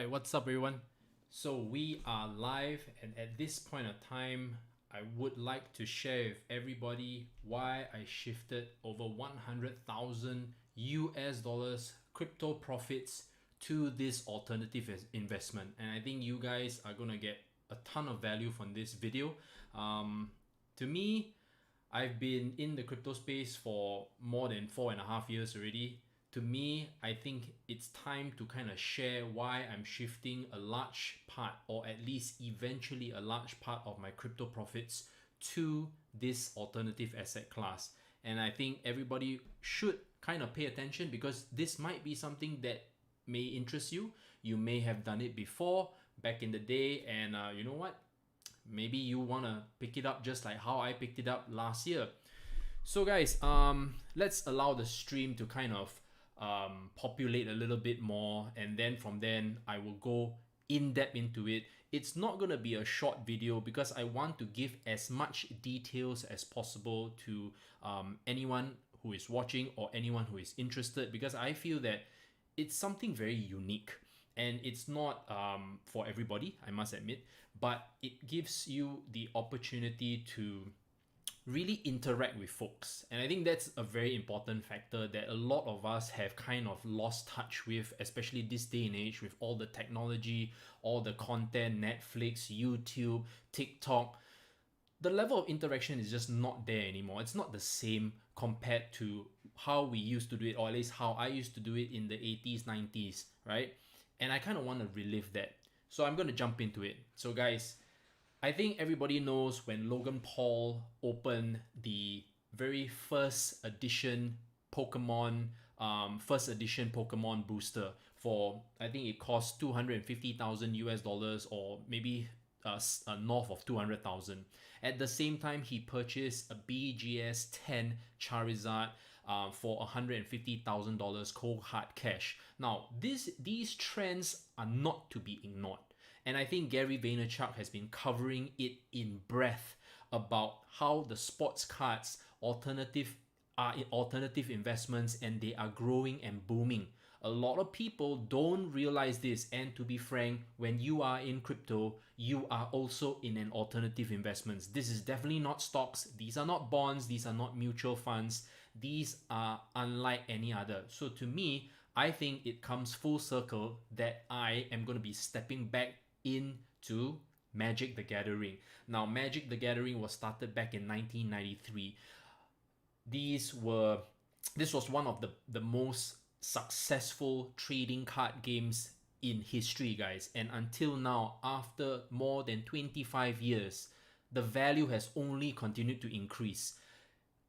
Alright, what's up everyone? So we are live, and at this point of time, I would like to share with everybody why I shifted over 100,000 US dollars crypto profits to this alternative investment. And I think you guys are gonna get a ton of value from this video. To me, I've been in the crypto space for more than 4.5 years already. To me, I think it's time to kind of share why I'm shifting a large part, or at least eventually a large part of my crypto profits to this alternative asset class. And I think everybody should kind of pay attention, because this might be something that may interest you. You may have done it before back in the day, and you know what? Maybe you want to pick it up just like how I picked it up last year. So guys, let's allow the stream to kind of populate a little bit more, and then from then I will go in depth into it. It's not going to be a short video because I want to give as much details as possible to anyone who is watching or anyone who is interested, because I feel that it's something very unique. And it's not for everybody, I must admit, but it gives you the opportunity to really interact with folks. And I think that's a very important factor that a lot of us have kind of lost touch with, especially this day and age with all the technology, all the content, Netflix, YouTube, TikTok. The level of interaction is just not there anymore. It's not the same compared to how we used to do it, or at least how I used to do it in the 80s, 90s, right? And I kind of want to relive that. So I'm going to jump into it. So guys, I think everybody knows when Logan Paul opened the very first edition Pokemon, first edition Pokemon booster for, I think it cost 250,000 US dollars, or maybe north of 200,000. At the same time, he purchased a BGS 10 Charizard for $150,000 cold hard cash. Now, these trends are not to be ignored. And I think Gary Vaynerchuk has been covering it in breadth about how the sports cards alternative investments, and they are growing and booming. A lot of people don't realize this, and to be frank, when you are in crypto, you are also in an alternative investments. This is definitely not stocks, these are not bonds, these are not mutual funds, these are unlike any other. So to me, I think it comes full circle that I am going to be stepping back into Magic the Gathering. Now, Magic the Gathering was started back in 1993. This was one of the most successful trading card games in history, guys. And until now, after more than 25 years, the value has only continued to increase.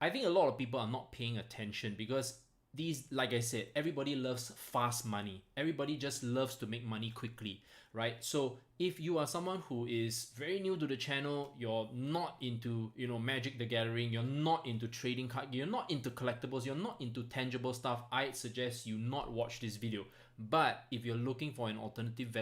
I think a lot of people are not paying attention because these, like I said, everybody loves fast money. Everybody just loves to make money quickly, right? So if you are someone who is very new to the channel, you're not into, Magic the Gathering, you're not into trading card, you're not into collectibles, you're not into tangible stuff, I'd suggest you not watch this video. But if you're looking for an alternative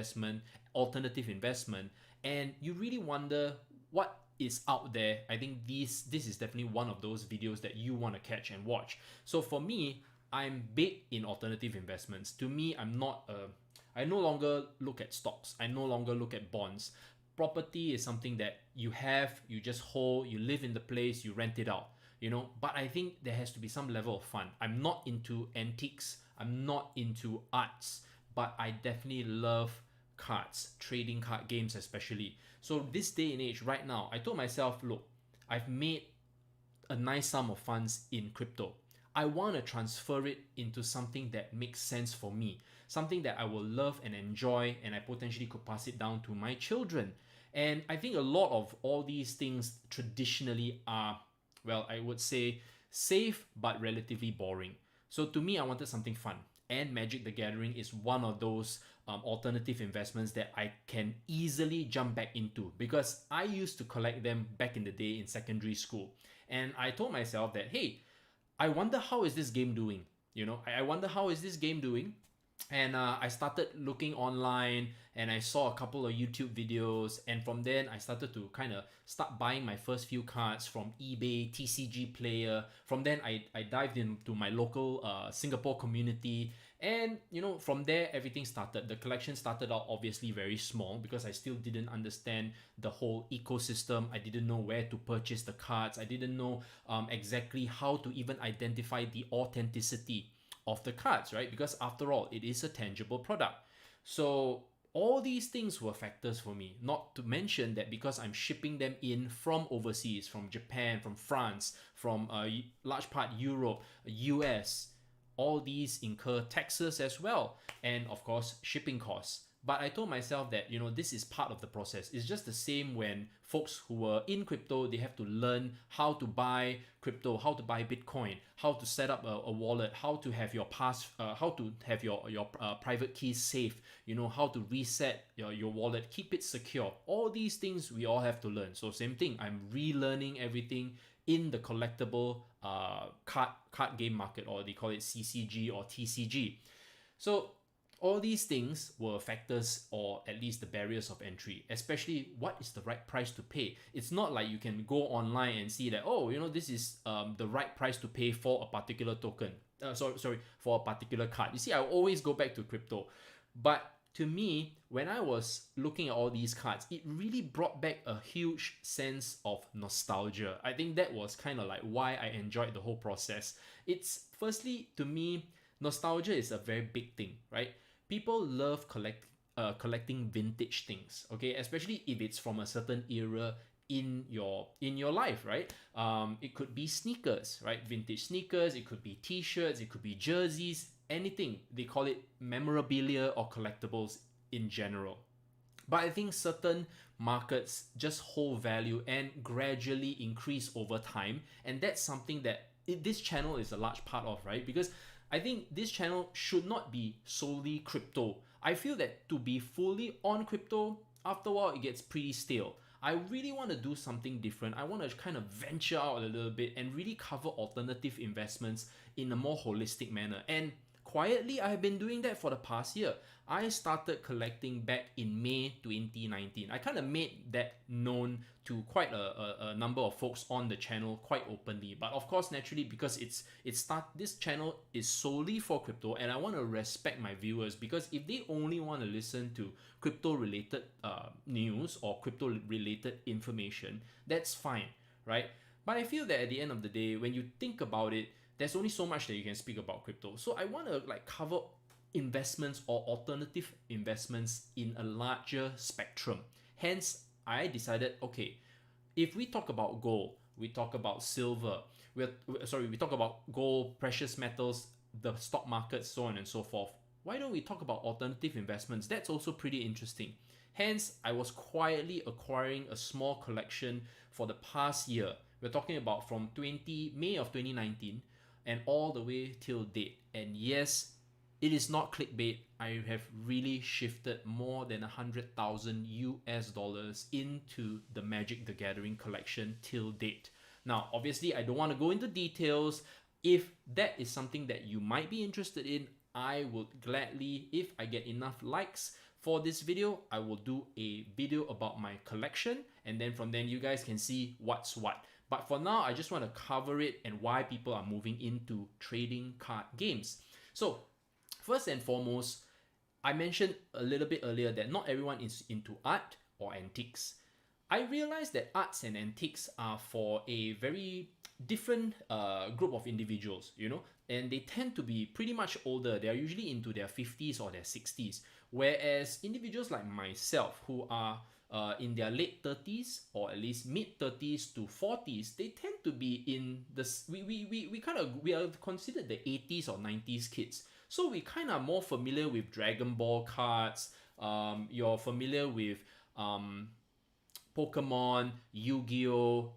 investment, and you really wonder what is out there, I think this is definitely one of those videos that you want to catch and watch. So for me, I'm big in alternative investments. To me, I no longer look at stocks. I no longer look at bonds. Property is something that you just hold, you live in the place, you rent it out, but I think there has to be some level of fun. I'm not into antiques, I'm not into arts, but I definitely love cards, trading card games especially. So this day and age right now, I told myself, look, I've made a nice sum of funds in crypto. I want to transfer it into something that makes sense for me, something that I will love and enjoy, and I potentially could pass it down to my children. And I think a lot of all these things traditionally are, well, I would say safe but relatively boring. So to me, I wanted something fun. And Magic the Gathering is one of those alternative investments that I can easily jump back into, because I used to collect them back in the day in secondary school. And I told myself that, hey, I wonder how is this game doing? I wonder how is this game doing? And I started looking online, and I saw a couple of YouTube videos, and from then I started to kind of start buying my first few cards from eBay, TCG Player. From then I dived into my local Singapore community, and from there everything started. The collection started out obviously very small because I still didn't understand the whole ecosystem. I didn't know where to purchase the cards. I didn't know exactly how to even identify the authenticity of the cards, right? Because after all, it is a tangible product. So all these things were factors for me, not to mention that because I'm shipping them in from overseas, from Japan, from France, from a large part Europe, US, all these incur taxes as well, and of course shipping costs. But I told myself that this is part of the process. It's just the same when folks who were in crypto, they have to learn how to buy crypto, how to buy Bitcoin, how to set up a wallet, how to have your how to have your private keys safe, how to reset your wallet, keep it secure. All these things we all have to learn. So same thing, I'm relearning everything in the collectible card game market, or they call it CCG or TCG. So all these things were factors, or at least the barriers of entry, especially what is the right price to pay. It's not like you can go online and see that, this is the right price to pay for a particular token. Sorry, for a particular card. You see, I always go back to crypto. But to me, when I was looking at all these cards, it really brought back a huge sense of nostalgia. I think that was kind of like why I enjoyed the whole process. It's firstly, to me, nostalgia is a very big thing, right? People love collecting vintage things, okay, especially if it's from a certain era in your life, right? It could be sneakers, right? Vintage sneakers. It could be t-shirts. It could be jerseys. Anything. They call it memorabilia or collectibles in general. But I think certain markets just hold value and gradually increase over time, and that's something that this channel is a large part of, right? Because I think this channel should not be solely crypto. I feel that to be fully on crypto, after a while it gets pretty stale. I really want to do something different. I want to kind of venture out a little bit and really cover alternative investments in a more holistic manner. And quietly, I have been doing that for the past year. I started collecting back in May 2019. I kind of made that known to quite a number of folks on the channel quite openly. But of course, naturally, because this channel is solely for crypto, and I want to respect my viewers, because if they only want to listen to crypto related news or crypto related information, that's fine, right? But I feel that at the end of the day, when you think about it, there's only so much that you can speak about crypto. So I want to cover investments or alternative investments in a larger spectrum. Hence, I decided, okay, if we talk about gold, we talk about silver, we talk about gold, precious metals, the stock market, so on and so forth. Why don't we talk about alternative investments? That's also pretty interesting. Hence, I was quietly acquiring a small collection for the past year. We're talking about from May of 2019 and all the way till date. And yes, it is not clickbait. I have really shifted more than 100,000 US dollars into the Magic the Gathering collection till date. Now, obviously, I don't want to go into details. If that is something that you might be interested in, I would gladly, if I get enough likes for this video, I will do a video about my collection, and then from then you guys can see what's what. But for now, I just want to cover it and why people are moving into trading card games. So first and foremost, I mentioned a little bit earlier that not everyone is into art or antiques. I realized that arts and antiques are for a very different group of individuals, and they tend to be pretty much older. They are usually into their 50s or their 60s, whereas individuals like myself who are in their late 30s or at least mid 30s to 40s, they tend to be in the we are considered the 80s or 90s kids. So we kind of more familiar with Dragon Ball cards. You're familiar with Pokemon, Yu-Gi-Oh,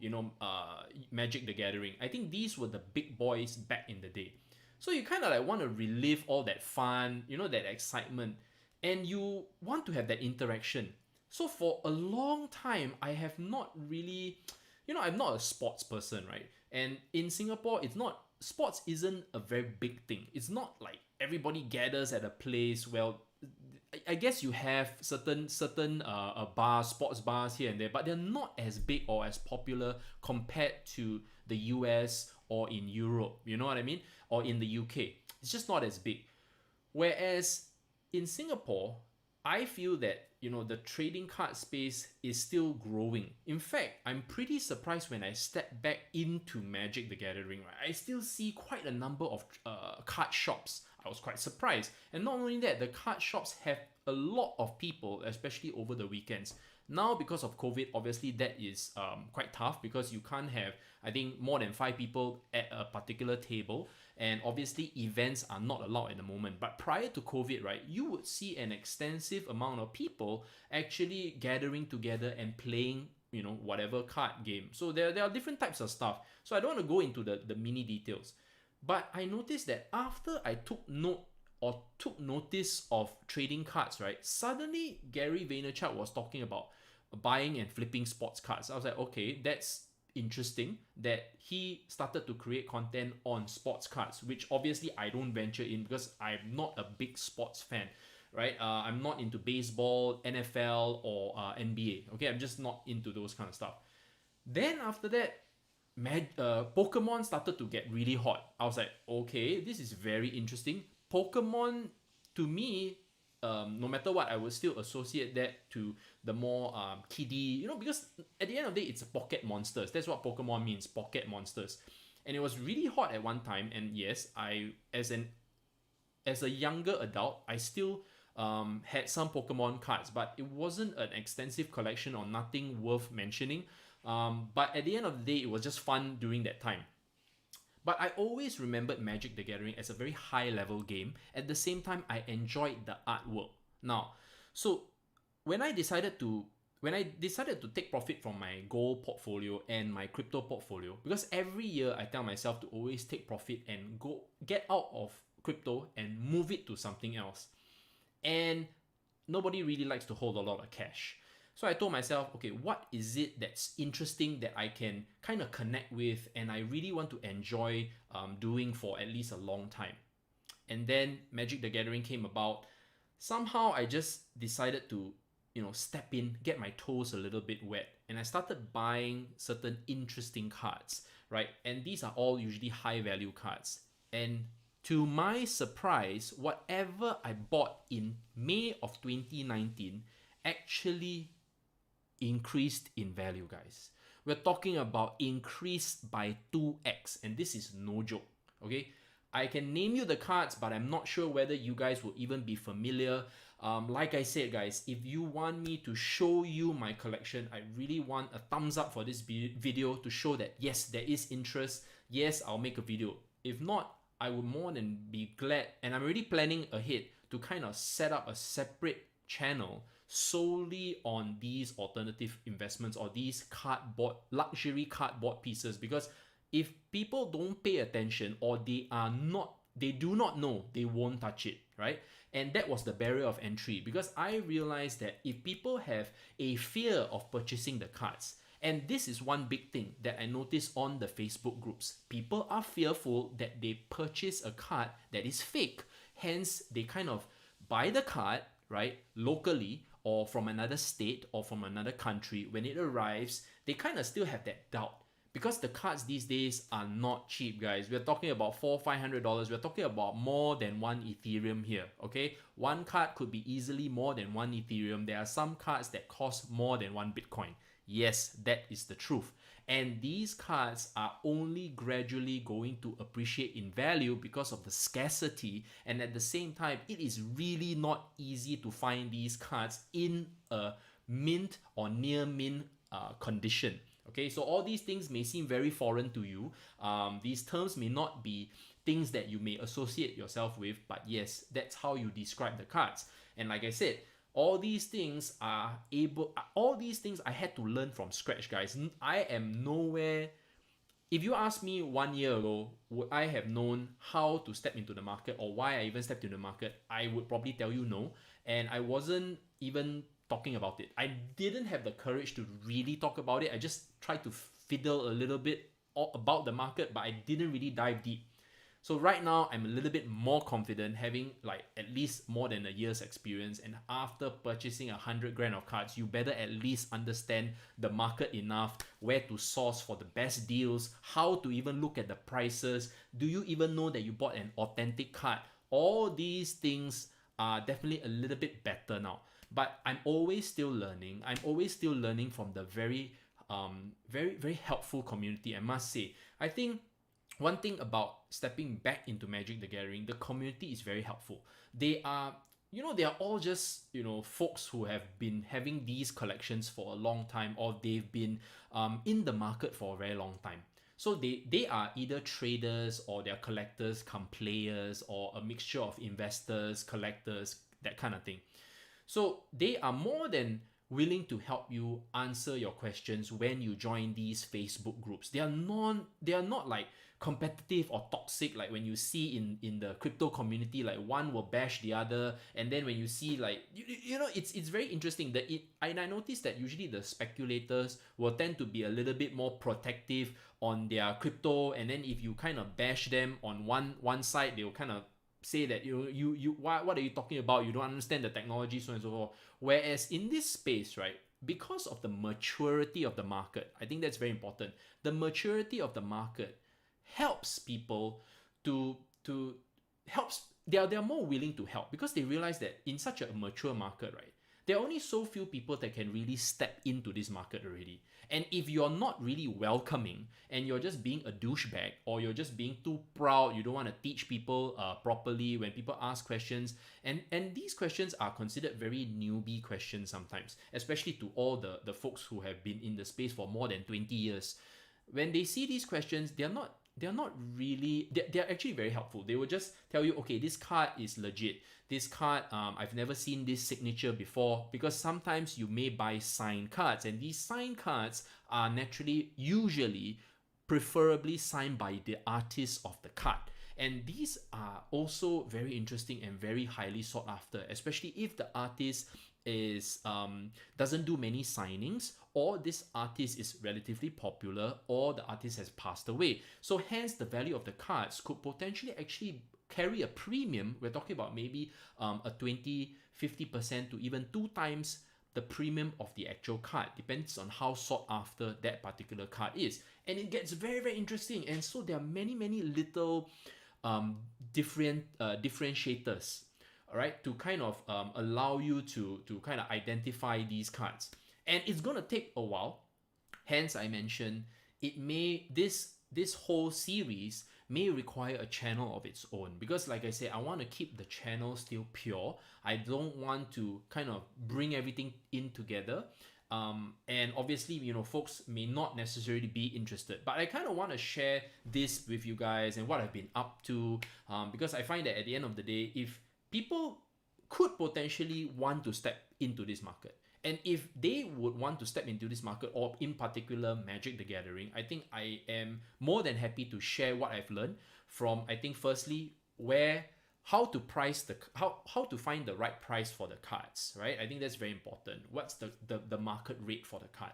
Magic the Gathering. I think these were the big boys back in the day. So you kind of want to relive all that fun, that excitement, and you want to have that interaction. So for a long time, I have not really, I'm not a sports person, right? And in Singapore, it's not sports isn't a very big thing. It's not like everybody gathers at a place. Well, I guess you have certain bars, sports bars here and there, but they're not as big or as popular compared to the US or in Europe. You know what I mean? Or in the UK. It's just not as big. Whereas in Singapore, I feel that the trading card space is still growing. In fact, I'm pretty surprised when I step back into Magic the Gathering. Right, I still see quite a number of card shops. I was quite surprised, and not only that, the card shops have a lot of people, especially over the weekends. Now, because of COVID, obviously that is quite tough because you can't have, I think, more than 5 people at a particular table. And obviously events are not allowed at the moment. But prior to COVID, right, you would see an extensive amount of people actually gathering together and playing, whatever card game. So there are different types of stuff. So I don't want to go into the mini details. But I noticed that after I took notice of trading cards, right, suddenly Gary Vaynerchuk was talking about buying and flipping sports cards. I was like, okay, that's interesting that he started to create content on sports cards, which obviously I don't venture in because I'm not a big sports fan, right? I'm not into baseball, NFL, or NBA. Okay, I'm just not into those kind of stuff. Then after that, Pokemon started to get really hot. I was like, okay, this is very interesting. Pokemon, to me, no matter what, I would still associate that to the more kiddie, because at the end of the day, it's pocket monsters. That's what Pokemon means, pocket monsters. And it was really hot at one time. And yes, as a younger adult, I still had some Pokemon cards, but it wasn't an extensive collection or nothing worth mentioning. But at the end of the day, it was just fun during that time. But I always remembered Magic the Gathering as a very high level game. At the same time, I enjoyed the artwork. Now, so when I decided to take profit from my gold portfolio and my crypto portfolio, because every year I tell myself to always take profit and go get out of crypto and move it to something else. And nobody really likes to hold a lot of cash. So I told myself, okay, what is it that's interesting that I can kind of connect with and I really want to enjoy doing for at least a long time? And then Magic the Gathering came about. Somehow I just decided to, step in, get my toes a little bit wet. And I started buying certain interesting cards, right? And these are all usually high value cards. And to my surprise, whatever I bought in May of 2019 actually increased in value, guys. We're talking about increased by 2x, and this is no joke. Okay, I can name you the cards, but I'm not sure whether you guys will even be familiar. Like I said, guys, if you want me to show you my collection, I really want a thumbs up for this video to show that yes, there is interest. Yes, I'll make a video. If not, I would more than be glad, and I'm already planning ahead to kind of set up a separate channel solely on these alternative investments or these luxury cardboard pieces, because if people don't pay attention or they do not know, they won't touch it, right? And that was the barrier of entry, because I realized that if people have a fear of purchasing the cards, and this is one big thing that I noticed on the Facebook groups, people are fearful that they purchase a card that is fake. Hence, they kind of buy the card, right, locally, or from another state or from another country. When it arrives, they kind of still have that doubt, because the cards these days are not cheap, guys. We're talking about $400-500. We're talking about more than 1 Ethereum here, okay? One card could be easily more than 1 Ethereum. There are some cards that cost more than 1 Bitcoin. Yes, that is the truth. And these cards are only gradually going to appreciate in value because of the scarcity. And at the same time, it is really not easy to find these cards in a mint or near mint condition. Okay, so all these things may seem very foreign to you. These terms may not be things that you may associate yourself with, but yes, that's how you describe the cards. And like I said, all these things I had to learn from scratch, guys. I am nowhere. If you ask me 1 year ago, would I have known how to step into the market or why I even stepped into the market? I would probably tell you no. And I wasn't even talking about it. I didn't have the courage to really talk about it. I just tried to fiddle a little bit about the market, but I didn't really dive deep. So right now, I'm a little bit more confident, having like at least more than a year's experience. And after purchasing 100 grand of cards, you better at least understand the market enough, where to source for the best deals, how to even look at the prices. Do you even know that you bought an authentic card? All these things are definitely a little bit better now. But I'm always still learning. I'm always still learning from the very helpful community, I must say. I think one thing about stepping back into Magic the Gathering, the community is very helpful. They are, they are all just, folks who have been having these collections for a long time, or they've been in the market for a very long time. So they are either traders, or they're collectors, come players, or a mixture of investors, collectors, that kind of thing. So they are more than willing to help you answer your questions when you join these Facebook groups. They are not like competitive or toxic, like when you see in the crypto community, like one will bash the other. And then when you see like it's very interesting that I noticed that usually the speculators will tend to be a little bit more protective on their crypto, and then if you kind of bash them on one side, they'll kind of say that what are you talking about, you don't understand the technology, so on and so forth. Whereas in this space, right, because of the maturity of the market, I think that's very important. The maturity of the market helps people to helps they are more willing to help, because they realize that in such a mature market, right, there are only so few people that can really step into this market already. And if you're not really welcoming, and you're just being a douchebag, or you're just being too proud, you don't want to teach people properly when people ask questions, and these questions are considered very newbie questions sometimes, especially to all the folks who have been in the space for more than 20 years. When they see these questions, they're not really, they're actually very helpful. They will just tell you, okay, this card is legit. This card, I've never seen this signature before, because sometimes you may buy signed cards, and these signed cards are usually preferably signed by the artist of the card. And these are also very interesting and very highly sought after, especially if the artist is doesn't do many signings, or this artist is relatively popular, or the artist has passed away. So hence the value of the cards could potentially actually carry a premium. We're talking about maybe a 20-50% to even 2 times the premium of the actual card. Depends on how sought after that particular card is. And it gets very, very interesting. And so there are many little differentiators, all right, to kind of allow you to kind of identify these cards. And it's going to take a while. Hence I mentioned this whole series may require a channel of its own, because like I said, I want to keep the channel still pure. I don't want to kind of bring everything in together. And obviously, folks may not necessarily be interested, but I kind of want to share this with you guys and what I've been up to, because I find that at the end of the day, if people could potentially want to step into this market, and if they would want to step into this market, or in particular Magic the Gathering, I think I am more than happy to share what I've learned from, I think, firstly, how to price how to find the right price for the cards, right? I think that's very important. What's the market rate for the card?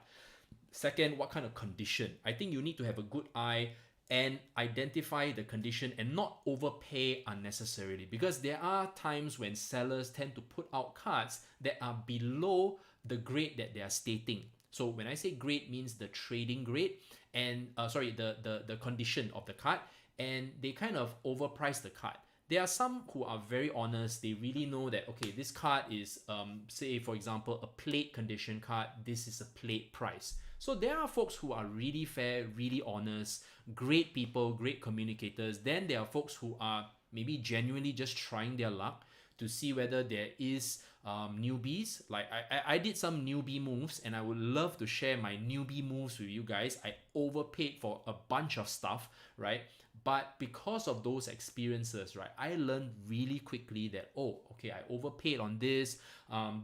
Second, what kind of condition? I think you need to have a good eye and identify the condition and not overpay unnecessarily, because there are times when sellers tend to put out cards that are below the grade that they are stating. So when I say grade, means the trading grade, and the condition of the card, and they kind of overprice the card. There are some who are very honest. They really know that, okay, this card is, say for example, a plate condition card. This is a plate price. So there are folks who are really fair, really honest, great people, great communicators. Then there are folks who are maybe genuinely just trying their luck to see whether there is newbies. Like I did some newbie moves, and I would love to share my newbie moves with you guys. I overpaid for a bunch of stuff, right? But because of those experiences, right, I learned really quickly that, oh, okay, I overpaid on this.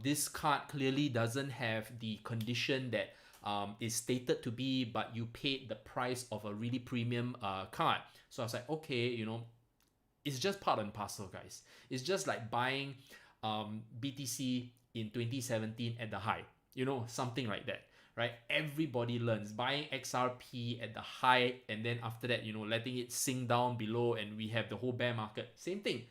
This card clearly doesn't have the condition that is stated to be, but you paid the price of a really premium card. So I was like, okay, it's just part and parcel, guys. It's just like buying BTC in 2017 at the high, something like that, right? Everybody learns buying XRP at the high, and then after that, letting it sink down below, and we have the whole bear market. Same thing.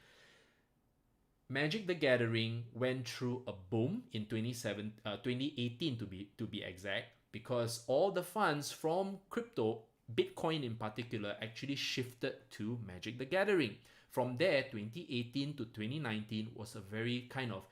Magic the Gathering went through a boom in 2018 to be exact, because all the funds from crypto, Bitcoin in particular, actually shifted to Magic the Gathering. From there, 2018 to 2019 was a very kind of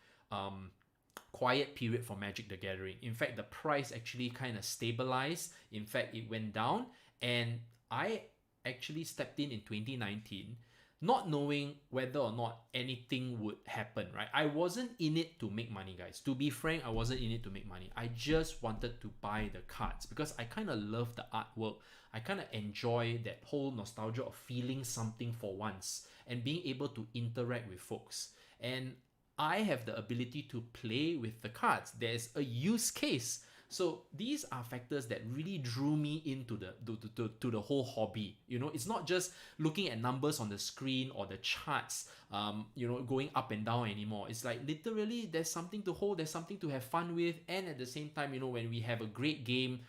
quiet period for Magic the Gathering. In fact, the price actually kind of stabilized. In fact, it went down, and I actually stepped in 2019 not knowing whether or not anything would happen, right? I wasn't in it to make money, guys. To be frank, I wasn't in it to make money. I just wanted to buy the cards because I kind of love the artwork. I kind of enjoy that whole nostalgia of feeling something for once and being able to interact with folks. And I have the ability to play with the cards. There's a use case. So these are factors that really drew me into to the whole hobby. It's not just looking at numbers on the screen or the charts, going up and down anymore. It's like literally there's something to hold, there's something to have fun with, and at the same time, when we have a great game,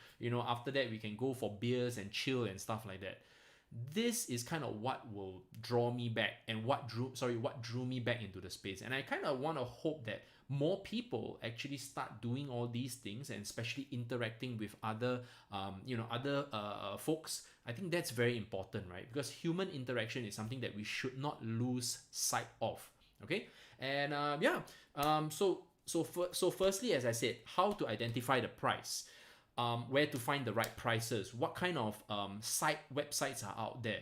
after that we can go for beers and chill and stuff like that. This is kind of what will draw me back and what drew me back into the space. And I kind of want to hope that more people actually start doing all these things, and especially interacting with other folks. I think that's very important, right? Because human interaction is something that we should not lose sight of. Okay, and so firstly, as I said, how to identify the price, where to find the right prices, what kind of websites are out there.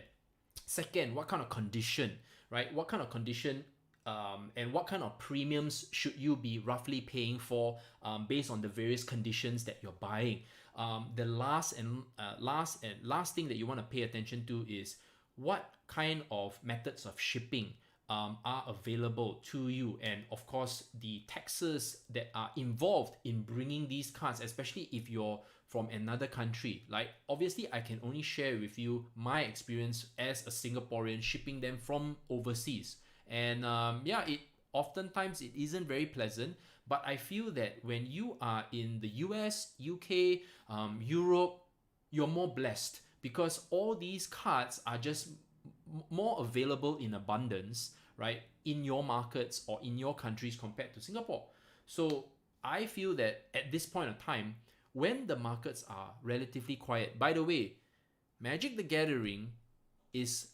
Second, what kind of condition, right? What kind of condition and what kind of premiums should you be roughly paying for based on the various conditions that you're buying. The last thing that you want to pay attention to is what kind of methods of shipping are available to you, and of course the taxes that are involved in bringing these cards, especially if you're from another country. Like, obviously I can only share with you my experience as a Singaporean shipping them from overseas. And it oftentimes it isn't very pleasant, but I feel that when you are in the US, UK, Europe, you're more blessed because all these cards are just more available in abundance, right, in your markets or in your countries compared to Singapore. So I feel that at this point of time, when the markets are relatively quiet, by the way, Magic the Gathering is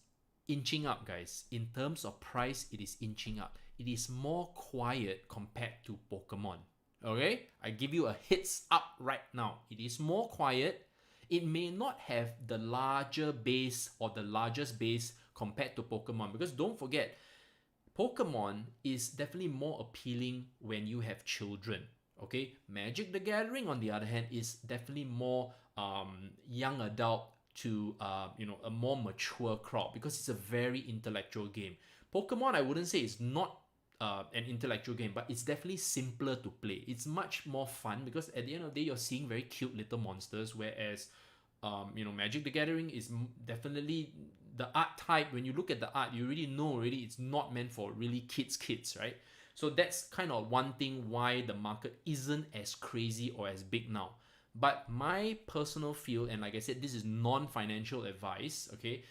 inching up, guys. In terms of price, it is inching up. It is more quiet compared to Pokemon. Okay, I give you a heads up right now. It is more quiet. It may not have the larger base or the largest base compared to Pokemon, because don't forget, Pokemon is definitely more appealing when you have children. Okay, Magic the Gathering, on the other hand, is definitely more young adult to a more mature crowd, because it's a very intellectual game. Pokemon, I wouldn't say it's not an intellectual game, but it's definitely simpler to play. It's much more fun because at the end of the day, you're seeing very cute little monsters, whereas Magic the Gathering is definitely the art type. When you look at the art, you really know it's not meant for really kids, right? So that's kind of one thing why the market isn't as crazy or as big now. But my personal feel, and like I said, this is non-financial advice, okay?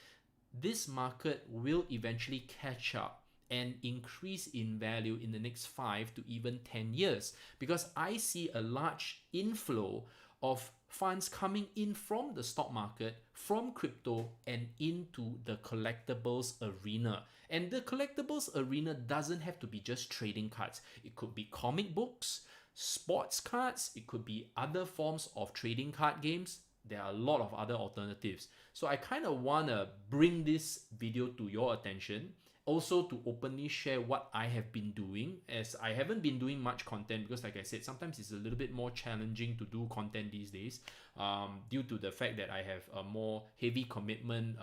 This market will eventually catch up and increase in value in the next 5 to even 10 years, because I see a large inflow of funds coming in from the stock market, from crypto, and into the collectibles arena. And the collectibles arena doesn't have to be just trading cards. It could be comic books, sports cards, it could be other forms of trading card games. There are a lot of other alternatives. So I kind of want to bring this video to your attention, also to openly share what I have been doing, as I haven't been doing much content because, like I said, sometimes it's a little bit more challenging to do content these days due to the fact that I have a more heavy commitment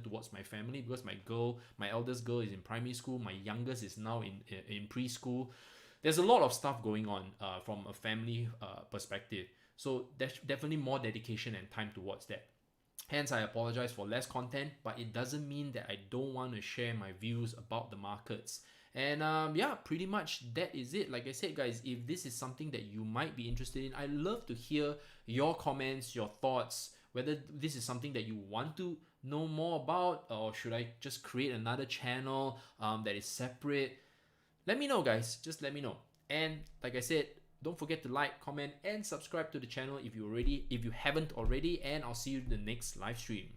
towards my family, because my eldest girl is in primary school, my youngest is now in preschool. There's a lot of stuff going on from a family perspective. So there's definitely more dedication and time towards that. Hence, I apologize for less content, but it doesn't mean that I don't want to share my views about the markets. And yeah, pretty much that is it. Like I said, guys, if this is something that you might be interested in, I love to hear your comments, your thoughts, whether this is something that you want to know more about, or should I just create another channel that is separate. Let me know, guys. Just let me know. And like I said, don't forget to like, comment, and subscribe to the channel if you haven't already. And I'll see you in the next live stream.